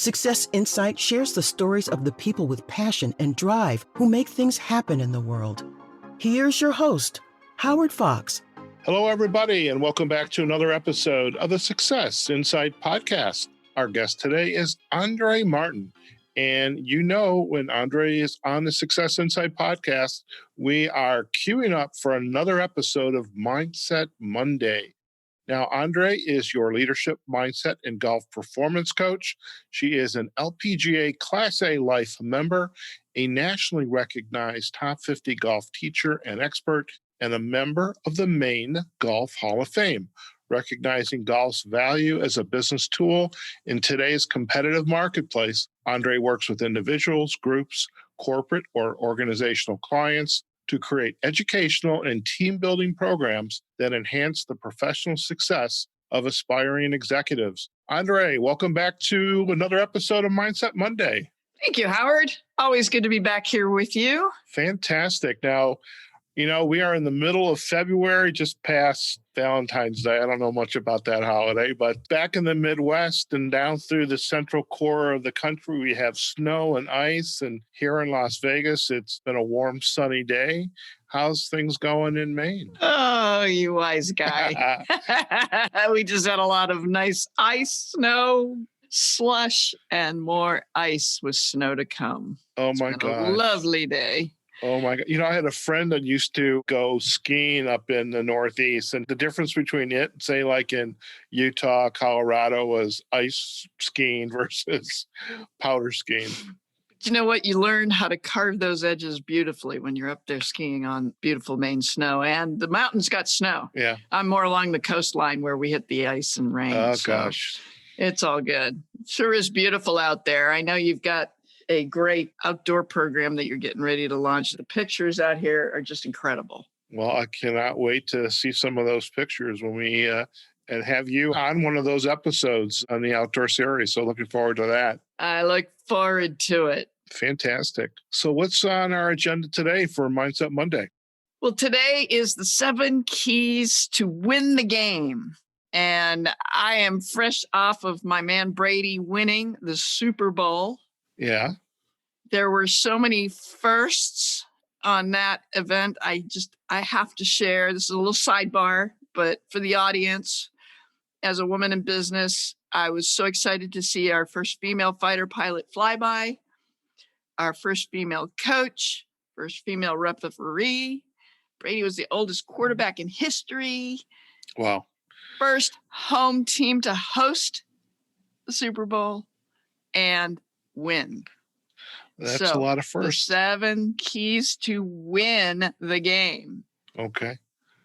Success Insight shares the stories of the people with passion and drive who make things happen in the world. Here's your host, Howard Fox. Hello, everybody, and welcome back to another episode of the Success Insight podcast. Our guest today is Andrée Martin. And you know, when Andrée is on the Success Insight podcast, we are queuing up for another episode of Mindset Monday. Now, Andrée is your leadership, mindset, and golf performance coach. She is an LPGA Class A Life member, a nationally recognized top 50 golf teacher and expert, and a member of the Maine Golf Hall of Fame, recognizing golf's value as a business tool in today's competitive marketplace. Andrée works with individuals, groups, corporate or organizational clients to create educational and team-building programs that enhance the professional success of aspiring executives. Andrée, welcome back to another episode of Mindset Monday. Thank you, Howard. Always good to be back here with you. Fantastic. Now, you know, we are in the middle of February, just past Valentine's Day. I don't know much about that holiday, but back in the Midwest and down through the central core of the country, we have snow and ice. And here in Las Vegas, it's been a warm, sunny day. How's things going in Maine? Oh, you wise guy. We just had a lot of nice ice, snow, slush, and more ice with snow to come. Oh, my God. A lovely day. Oh my God. You know, I had a friend that used to go skiing up in the Northeast, and the difference between it, say like in Utah, Colorado, was ice skiing versus powder skiing. You know what? You learn how to carve those edges beautifully when you're up there skiing on beautiful Maine snow, and the mountains got snow. Yeah. I'm more along the coastline where we hit the ice and rain. Oh, so gosh. It's all good. Sure is beautiful out there. I know you've got a great outdoor program that you're getting ready to launch. The pictures out here are just incredible. Well, I cannot wait to see some of those pictures when we and have you on one of those episodes on the outdoor series. So looking forward to that. I look forward to it. Fantastic. So what's on our agenda today for Mindset Monday? Well, today is the 7 keys to win the game. And I am fresh off of my man Brady winning the Super Bowl. Yeah. There were so many firsts on that event. I have to share. This is a little sidebar, but for the audience, as a woman in business, I was so excited to see our first female fighter pilot flyby, our first female coach, first female referee. Brady was the oldest quarterback in history. Wow. First home team to host the Super Bowl and win. That's a lot of firsts. The 7 keys to win the game. Okay.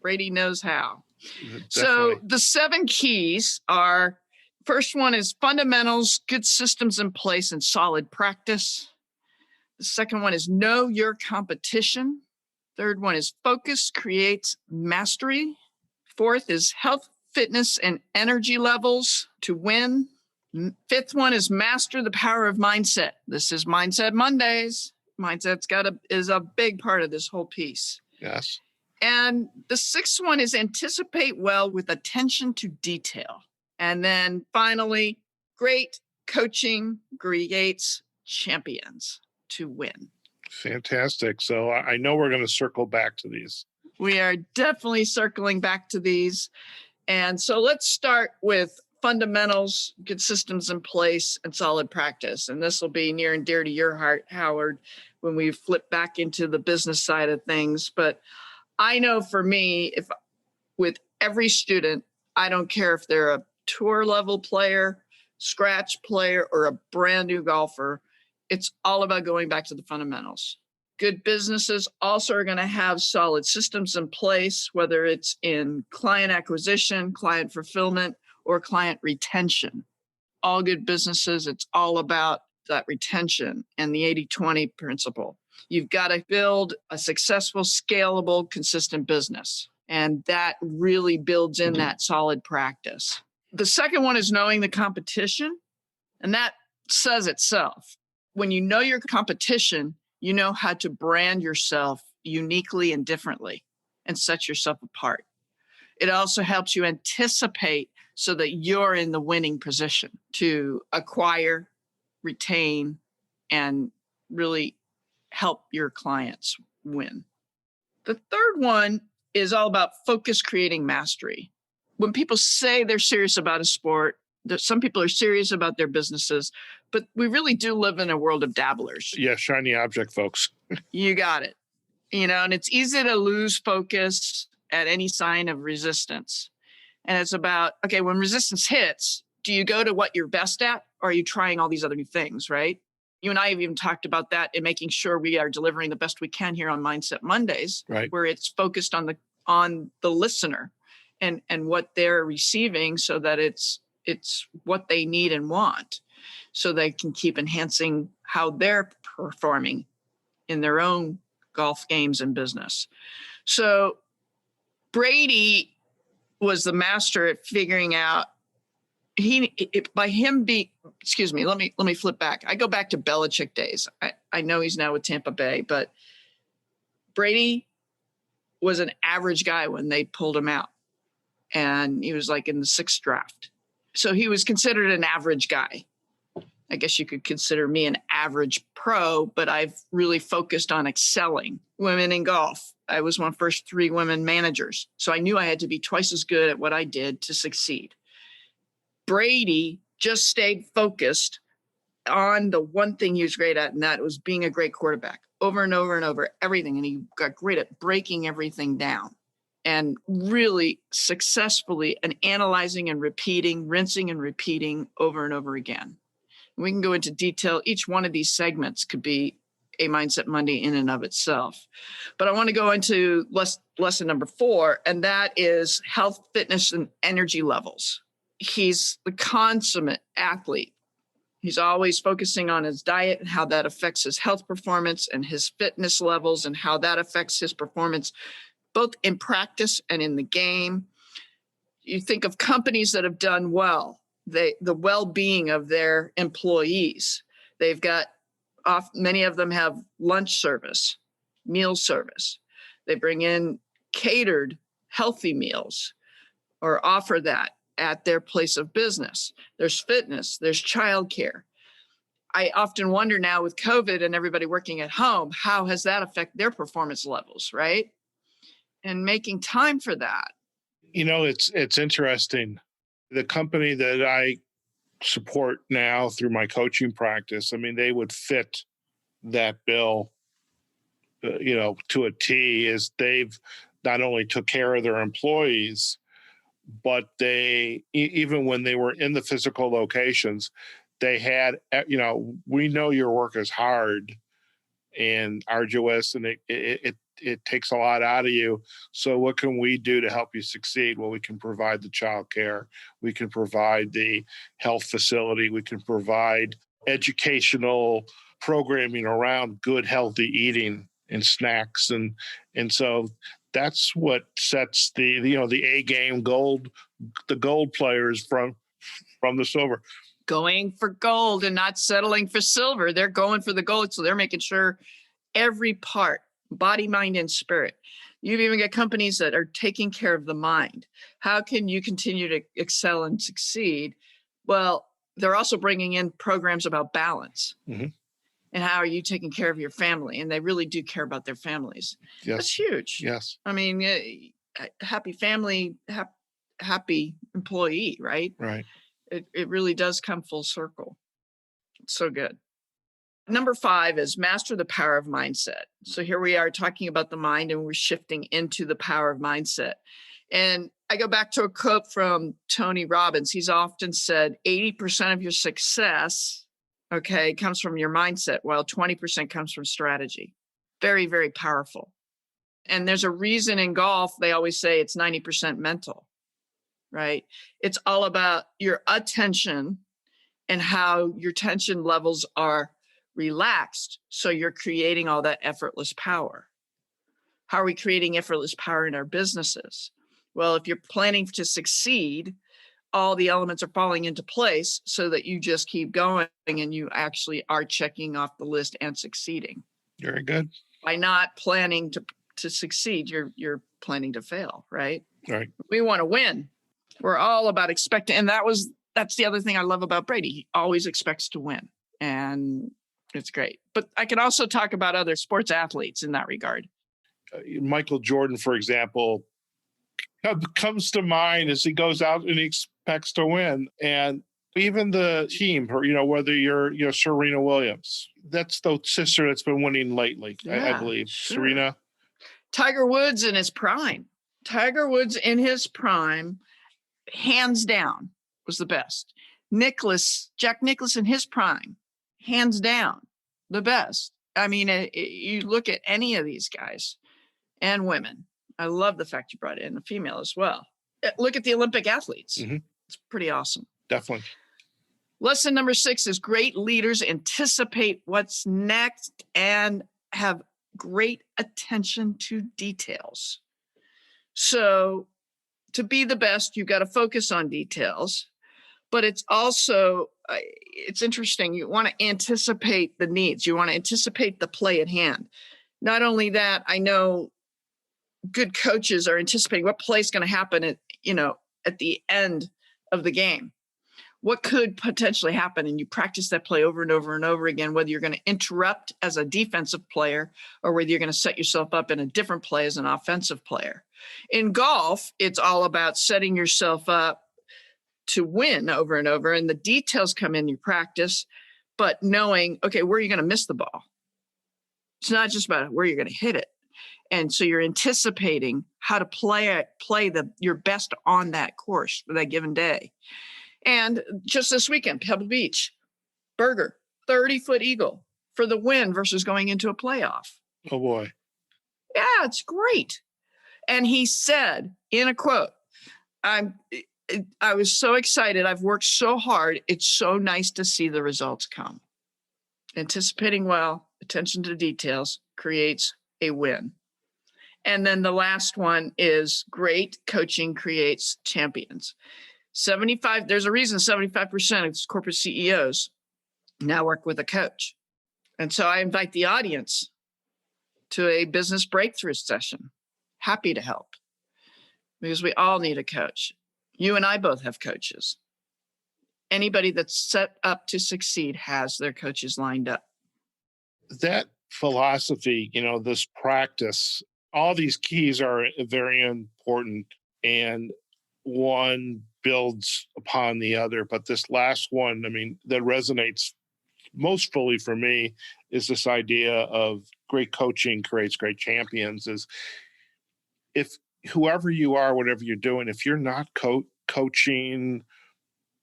Brady knows how. Definitely. So the 7 keys are, first one is fundamentals, good systems in place, and solid practice. The second one is know your competition. Third one is focus creates mastery. Fourth is health, fitness, and energy levels to win. 5th one is master the power of mindset. This is Mindset Mondays. Mindset's is a big part of this whole piece. Yes. And the 6th one is anticipate well with attention to detail. And then finally, great coaching creates champions to win. Fantastic. So I know we're going to circle back to these. We are definitely circling back to these. And so let's start with fundamentals, good systems in place, and solid practice. And this will be near and dear to your heart, Howard, when we flip back into the business side of things. But I know for me, if with every student, I don't care if they're a tour level player, scratch player, or a brand new golfer, it's all about going back to the fundamentals. Good businesses also are going to have solid systems in place, whether it's in client acquisition, client fulfillment, or client retention. All good businesses, it's all about that retention and the 80-20 principle. You've got to build a successful, scalable, consistent business. And that really builds in that solid practice. The second one is knowing the competition. And that says itself. When you know your competition, you know how to brand yourself uniquely and differently and set yourself apart. It also helps you anticipate so that you're in the winning position to acquire, retain and really help your clients win. The third one is all about focus creating mastery. When people say they're serious about a sport, some people are serious about their businesses, but we really do live in a world of dabblers. Yeah, shiny object folks. You got it. And it's easy to lose focus at any sign of resistance. And it's about, okay, when resistance hits, do you go to what you're best at, or are you trying all these other new things, right? You and I have even talked about that in making sure we are delivering the best we can here on Mindset Mondays, right, where it's focused on the listener and what they're receiving, so that it's what they need and want, so they can keep enhancing how they're performing in their own golf games and business. So Brady was the master at figuring out let me flip back. I go back to Belichick days. I know he's now with Tampa Bay, but Brady was an average guy when they pulled him out, and he was like in the 6th draft. So he was considered an average guy. I guess you could consider me an average pro, but I've really focused on excelling women in golf. I was one of the first 3 women managers. So I knew I had to be twice as good at what I did to succeed. Brady just stayed focused on the one thing he was great at, and that was being a great quarterback over and over and over, everything. And he got great at breaking everything down and really successfully and analyzing and repeating, rinsing and repeating over and over again. We can go into detail. Each one of these segments could be a Mindset Monday in and of itself. But I want to go into lesson number 4, and that is health, fitness, and energy levels. He's the consummate athlete. He's always focusing on his diet and how that affects his health performance, and his fitness levels and how that affects his performance, both in practice and in the game. You think of companies that have done well, the well-being of their employees. They've got many of them have lunch service, meal service. They bring in catered healthy meals or offer that at their place of business. There's fitness, there's childcare. I often wonder now with COVID and everybody working at home, how has that affected their performance levels, right? And making time for that. It's interesting. The company that I support now through my coaching practice, they would fit that bill, to a T, is they've not only took care of their employees, but they, even when they were in the physical locations, they had, we know your work is hard and arduous, and it takes a lot out of you. So what can we do to help you succeed? Well, we can provide the child care. We can provide the health facility. We can provide educational programming around good, healthy eating and snacks. And so that's what sets the A game the gold players from the silver. Going for gold and not settling for silver. They're going for the gold. So they're making sure every part, body, mind, and spirit. You've even got companies that are taking care of the mind. How can you continue to excel and succeed? Well, they're also bringing in programs about balance. Mm-hmm. And how are you taking care of your family? And they really do care about their families. Yes. That's huge. Yes. Happy family, happy employee, right? Right. It really does come full circle. It's so good. Number 5 is master the power of mindset. So here we are talking about the mind, and we're shifting into the power of mindset. And I go back to a quote from Tony Robbins. He's often said 80% of your success, comes from your mindset, while 20% comes from strategy. Very, very powerful. And there's a reason in golf, they always say it's 90% mental, right? It's all about your attention and how your tension levels are relaxed. So you're creating all that effortless power. How are we creating effortless power in our businesses? Well, if you're planning to succeed, all the elements are falling into place so that you just keep going and you actually are checking off the list and succeeding. Very good. By not planning to succeed, you're planning to fail, right? Right. We want to win. We're all about expecting. And that's the other thing I love about Brady. He always expects to win. And it's great. But I can also talk about other sports athletes in that regard. Michael Jordan, for example, comes to mind as he goes out and he expects to win. And even the team, or, whether you're Serena Williams, that's the sister that's been winning lately, I believe. Sure. Serena. Tiger Woods in his prime. Hands down, was the best. Jack Nicklaus in his prime, hands down, the best. I mean, you look at any of these guys and women. I love the fact you brought in a female as well. Look at the Olympic athletes. Mm-hmm. It's pretty awesome. Definitely. Lesson number 6 is great leaders anticipate what's next and have great attention to details. So to be the best, you've got to focus on details, but it's also, it's interesting. You want to anticipate the needs. You want to anticipate the play at hand. Not only that, I know good coaches are anticipating what play is going to happen at the end of the game. What could potentially happen? And you practice that play over and over and over again, whether you're going to interrupt as a defensive player or whether you're going to set yourself up in a different play as an offensive player. In golf, it's all about setting yourself up to win over and over. And the details come in your practice, but knowing, okay, where are you going to miss the ball? It's not just about where you're going to hit it. And so you're anticipating how to play your best on that course for that given day. And just this weekend, Pebble Beach, Berger, 30-foot eagle for the win versus going into a playoff. Oh, boy. Yeah, it's great. And he said in a quote, I was so excited. I've worked so hard. It's so nice to see the results come. Anticipating well, attention to details creates a win. And then the last one is great coaching creates champions. There's a reason 75% of corporate CEOs now work with a coach. And so I invite the audience to a business breakthrough session. Happy to help because we all need a coach. You and I both have coaches. Anybody that's set up to succeed has their coaches lined up. That philosophy, this practice, all these keys are very important, and one builds upon the other. But this last one, that resonates most fully for me is this idea of great coaching creates great champions. Is if whoever you are, whatever you're doing, if you're not coaching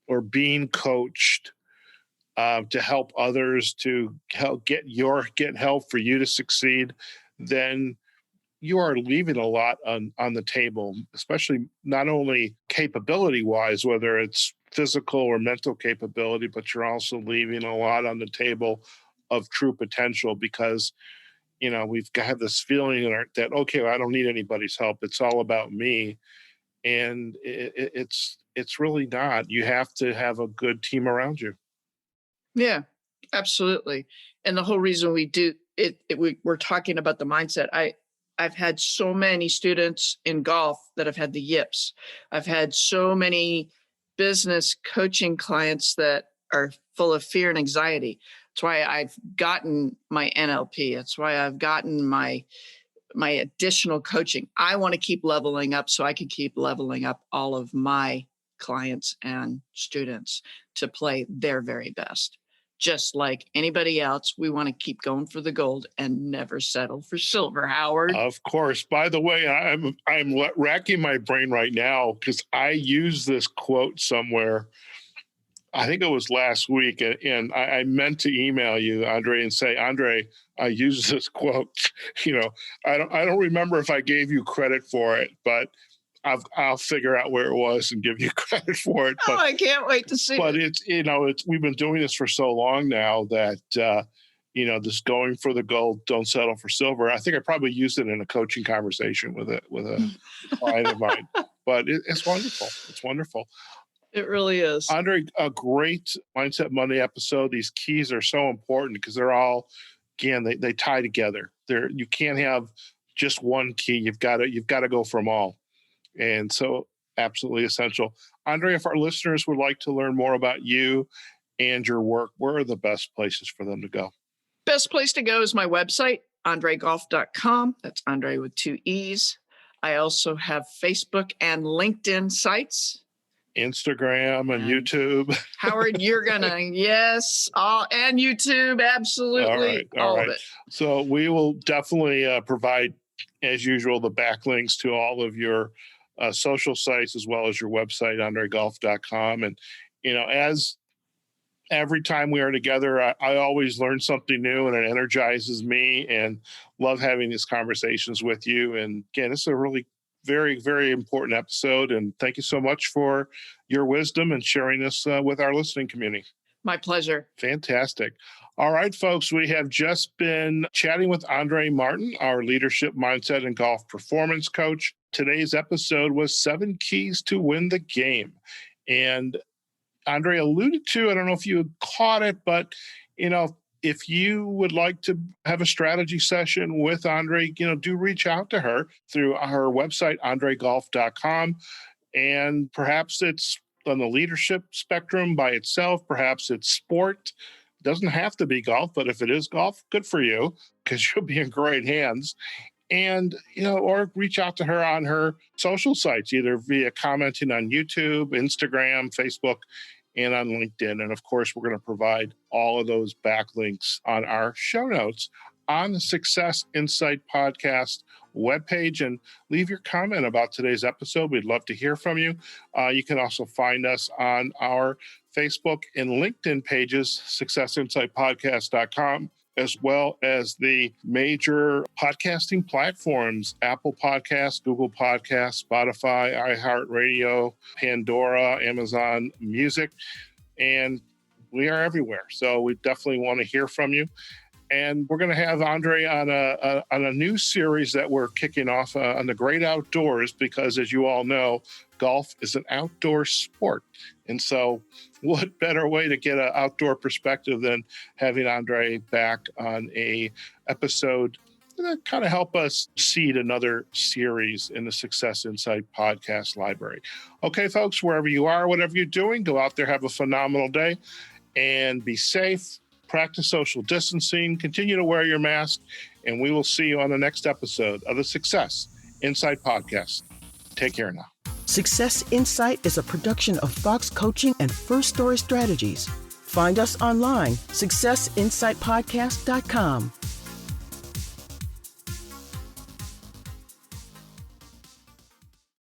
or being coached to help others, to get help for you to succeed, then you are leaving a lot on the table, especially not only capability-wise, whether it's physical or mental capability, but you're also leaving a lot on the table of true potential because, we've got this feeling that, okay, I don't need anybody's help. It's all about me. And it's really not. You have to have a good team around you. Yeah, absolutely. And the whole reason we do it, we're talking about the mindset. I've had so many students in golf that have had the yips. I've had so many business coaching clients that are full of fear and anxiety. That's why I've gotten my NLP. That's why I've gotten my additional coaching. I want to keep leveling up so I can keep leveling up all of my clients and students to play their very best. Just like anybody else, we want to keep going for the gold and never settle for silver, Howard. Of course. By the way, I'm racking my brain right now because I used this quote somewhere. I think it was last week, and I meant to email you, Andrée, and say, Andrée, I used this quote. I don't remember if I gave you credit for it, but I'll figure out where it was and give you credit for it. But, I can't wait to see but it. It's we've been doing this for so long now that this going for the gold, don't settle for silver. I think I probably used it in a coaching conversation with a client of mine. But it's wonderful. It's wonderful. It really is. Andrée, a great Mindset Monday episode. These keys are so important because they're all, again, they tie together. You can't have just one key. You've got to go from all. And so absolutely essential. Andrée, if our listeners would like to learn more about you and your work, where are the best places for them to go? Best place to go is my website, andreegolf.com. That's Andrée with 2 E's. I also have Facebook and LinkedIn sites. Instagram and YouTube. Howard, you're gonna, yes, and YouTube, absolutely, all of it. So we will definitely provide, as usual, the backlinks to all of your social sites as well as your website, andreegolf.com. And, as every time we are together, I always learn something new, and it energizes me, and love having these conversations with you. And again, it's a really very, very important episode. And thank you so much for your wisdom and sharing this with our listening community. My pleasure. Fantastic. All right, folks, we have just been chatting with Andrée Martin, our leadership mindset and golf performance coach. Today's episode was 7 keys to win the game. And Andrée alluded to, I don't know if you caught it, but, if you would like to have a strategy session with Andrée, do reach out to her through her website, andreegolf.com. And perhaps it's on the leadership spectrum by itself. Perhaps it's sport. It doesn't have to be golf, but if it is golf, good for you, because you'll be in great hands. And, or reach out to her on her social sites, either via commenting on YouTube, Instagram, Facebook, and on LinkedIn. And of course, we're going to provide all of those backlinks on our show notes on the Success Insight Podcast webpage. And leave your comment about today's episode. We'd love to hear from you. You can also find us on our Facebook and LinkedIn pages, successinsightpodcast.com, as well as the major podcasting platforms, Apple Podcasts, Google Podcasts, Spotify, iHeartRadio, Pandora, Amazon Music, and we are everywhere. So we definitely want to hear from you. And we're going to have Andrée on a new series that we're kicking off on the great outdoors, because as you all know, golf is an outdoor sport. And so what better way to get an outdoor perspective than having Andrée back on a episode that kind of help us seed another series in the Success Insight podcast library. Okay, folks, wherever you are, whatever you're doing, go out there, have a phenomenal day, and be safe. Practice social distancing, continue to wear your mask, and we will see you on the next episode of the Success Insight Podcast. Take care now. Success Insight is a production of Fox Coaching and First Story Strategies. Find us online, successinsightpodcast.com.